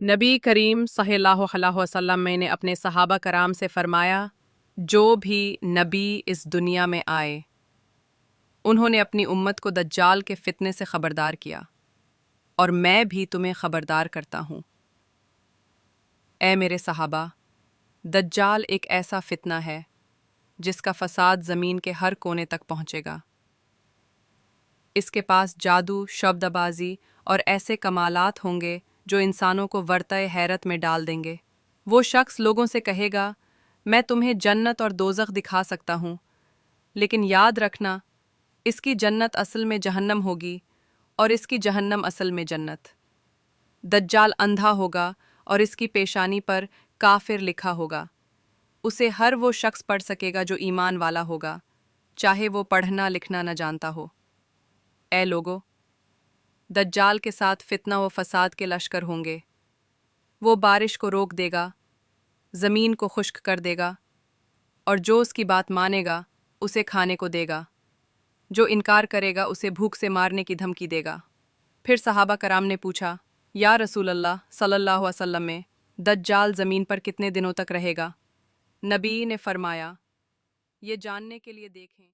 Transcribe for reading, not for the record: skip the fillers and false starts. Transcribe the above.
नबी करीम सल्लल्लाहु अलैहि वसल्लम ने अपने सहाबा कराम से फरमाया, जो भी नबी इस दुनिया में आए उन्होंने अपनी उम्मत को दज्जाल के फितने से ख़बरदार किया, और मैं भी तुम्हें ख़बरदार करता हूँ। ए मेरे सहाबा, दज्जाल एक ऐसा फितना है जिसका फसाद ज़मीन के हर कोने तक पहुँचेगा। इसके पास जादू, शब्दबाजी और ऐसे कमालात होंगे जो इंसानों को वर्तए हैरत में डाल देंगे। वो शख्स लोगों से कहेगा, मैं तुम्हें जन्नत और दोज़ख दिखा सकता हूँ, लेकिन याद रखना, इसकी जन्नत असल में जहन्नम होगी और इसकी जहन्नम असल में जन्नत। दज्जाल अंधा होगा और इसकी पेशानी पर काफिर लिखा होगा। उसे हर वो शख्स पढ़ सकेगा जो ईमान वाला होगा, चाहे वो पढ़ना लिखना न जानता हो। ए लोगो, दज्जाल के साथ फितना व फसाद के लश्कर होंगे। वो बारिश को रोक देगा, ज़मीन को खुश्क कर देगा, और जो उसकी बात मानेगा उसे खाने को देगा, जो इनकार करेगा उसे भूख से मारने की धमकी देगा। फिर सहाबा कराम ने पूछा, या रसूल अल्लाह सल्लल्लाहु अलैहि वसल्लम में दज्जाल ज़मीन पर कितने दिनों तक रहेगा? नबी ने फरमाया, ये जानने के लिए देखें